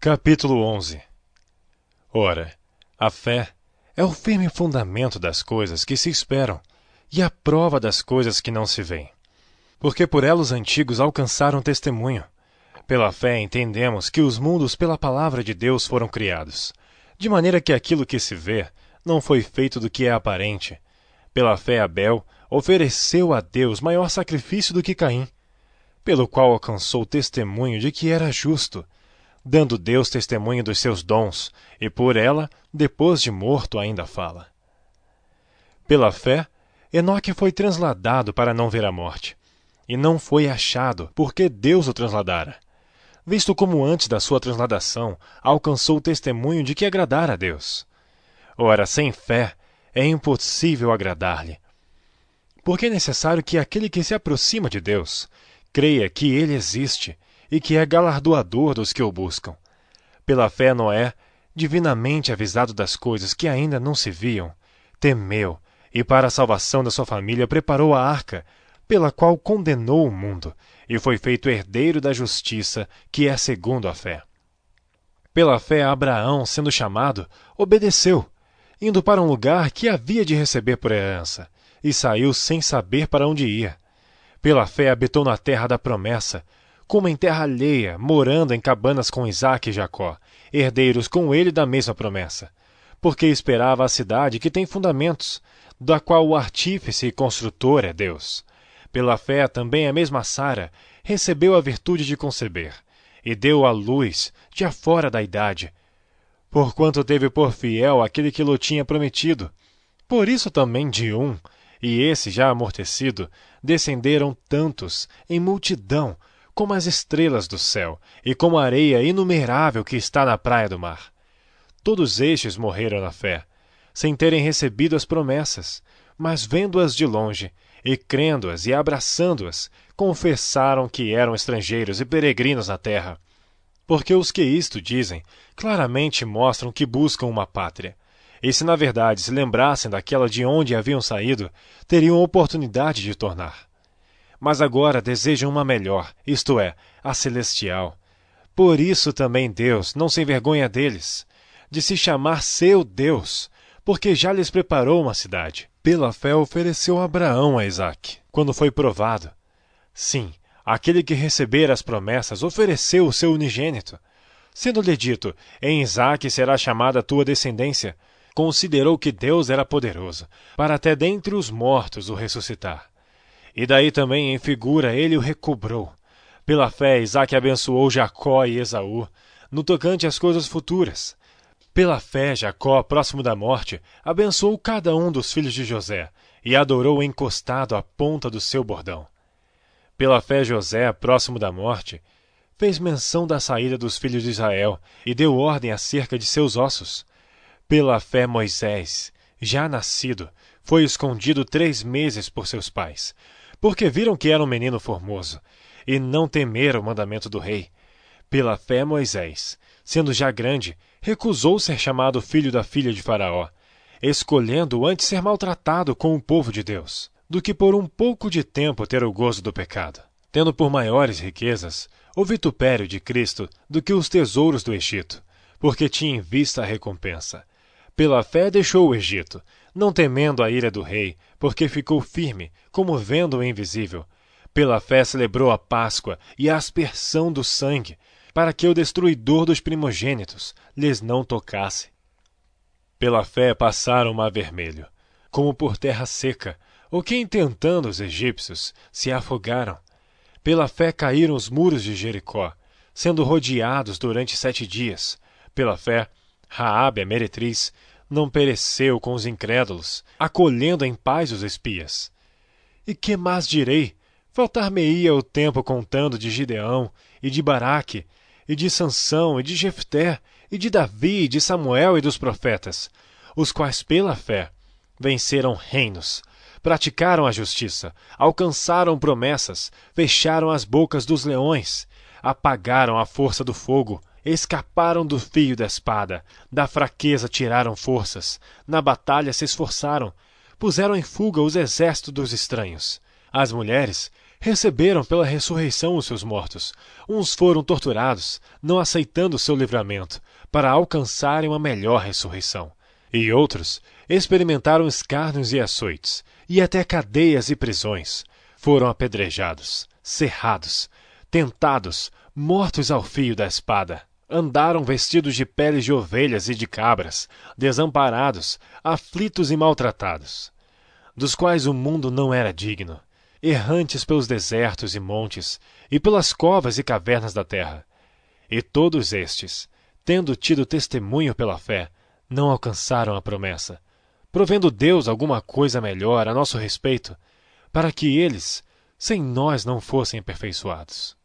Capítulo 11. Ora, a fé é o firme fundamento das coisas que se esperam e a prova das coisas que não se veem. Porque por ela os antigos alcançaram testemunho. Pela fé entendemos que os mundos pela palavra de Deus foram criados, de maneira que aquilo que se vê não foi feito do que é aparente. Pela fé Abel ofereceu a Deus maior sacrifício do que Caim, pelo qual alcançou testemunho de que era justo, dando Deus testemunho dos seus dons, e por ela, depois de morto, ainda fala. Pela fé, Enoque foi transladado para não ver a morte, e não foi achado, porque Deus o transladara, visto como antes da sua transladação alcançou testemunho de que agradara a Deus. Ora, sem fé é impossível agradar-lhe, porque é necessário que aquele que se aproxima de Deus creia que ele existe e que é galardoador dos que o buscam. Pela fé Noé, divinamente avisado das coisas que ainda não se viam, temeu e para a salvação da sua família preparou a arca, pela qual condenou o mundo e foi feito herdeiro da justiça, que é segundo a fé. Pela fé Abraão, sendo chamado, obedeceu, indo para um lugar que havia de receber por herança, e saiu sem saber para onde ia. Pela fé habitou na terra da promessa, como em terra alheia, morando em cabanas com Isaque e Jacó, herdeiros com ele da mesma promessa, porque esperava a cidade que tem fundamentos, da qual o artífice e construtor é Deus. Pela fé também a mesma Sara recebeu a virtude de conceber, e deu à luz, já fora da idade, porquanto teve por fiel aquele que lhe tinha prometido. Por isso também de um, e esse já amortecido, descenderam tantos, em multidão, como as estrelas do céu, e como a areia inumerável que está na praia do mar. Todos estes morreram na fé, sem terem recebido as promessas, mas vendo-as de longe, e crendo-as e abraçando-as, confessaram que eram estrangeiros e peregrinos na terra. Porque os que isto dizem, claramente mostram que buscam uma pátria. E se na verdade se lembrassem daquela de onde haviam saído, teriam oportunidade de tornar. Mas agora desejam uma melhor, isto é, a celestial. Por isso também Deus não se envergonha deles, de se chamar seu Deus, porque já lhes preparou uma cidade. Pela fé ofereceu Abraão a Isaque, quando foi provado. Sim, aquele que recebera as promessas ofereceu o seu unigênito. Sendo-lhe dito, em Isaque será chamada a tua descendência, considerou que Deus era poderoso, para até dentre os mortos o ressuscitar. E daí também em figura ele o recobrou. Pela fé Isaque abençoou Jacó e Esaú, no tocante às coisas futuras. Pela fé Jacó, próximo da morte, abençoou cada um dos filhos de José, e adorou encostado à ponta do seu bordão. Pela fé José, próximo da morte, fez menção da saída dos filhos de Israel, e deu ordem acerca de seus ossos. Pela fé Moisés, já nascido, foi escondido 3 meses por seus pais, porque viram que era um menino formoso, e não temeram o mandamento do rei. Pela fé Moisés, sendo já grande, recusou ser chamado filho da filha de Faraó, escolhendo antes ser maltratado com o povo de Deus, do que por um pouco de tempo ter o gozo do pecado, tendo por maiores riquezas o vitupério de Cristo do que os tesouros do Egito, porque tinha em vista a recompensa. Pela fé deixou o Egito, não temendo a ira do rei, porque ficou firme, como vendo o invisível. Pela fé celebrou a Páscoa e a aspersão do sangue, para que o destruidor dos primogênitos lhes não tocasse. Pela fé passaram o mar vermelho, como por terra seca, o que intentando os egípcios se afogaram. Pela fé caíram os muros de Jericó, sendo rodeados durante 7 dias. Pela fé, Raabe, a meretriz, não pereceu com os incrédulos, acolhendo em paz os espias. E que mais direi? Faltar-me-ia o tempo contando de Gideão, e de Baraque, e de Sansão, e de Jefté, e de Davi, e de Samuel e dos profetas, os quais pela fé venceram reinos, praticaram a justiça, alcançaram promessas, fecharam as bocas dos leões, apagaram a força do fogo, escaparam do fio da espada, da fraqueza tiraram forças, na batalha se esforçaram, puseram em fuga os exércitos dos estranhos. As mulheres receberam pela ressurreição os seus mortos. Uns foram torturados, não aceitando o seu livramento, para alcançarem uma melhor ressurreição. E outros experimentaram escárnios e açoites, e até cadeias e prisões. Foram apedrejados, cerrados, tentados, mortos ao fio da espada. Andaram vestidos de peles de ovelhas e de cabras, desamparados, aflitos e maltratados, dos quais o mundo não era digno, errantes pelos desertos e montes, e pelas covas e cavernas da terra. E todos estes, tendo tido testemunho pela fé, não alcançaram a promessa, provendo Deus alguma coisa melhor a nosso respeito, para que eles, sem nós, não fossem aperfeiçoados.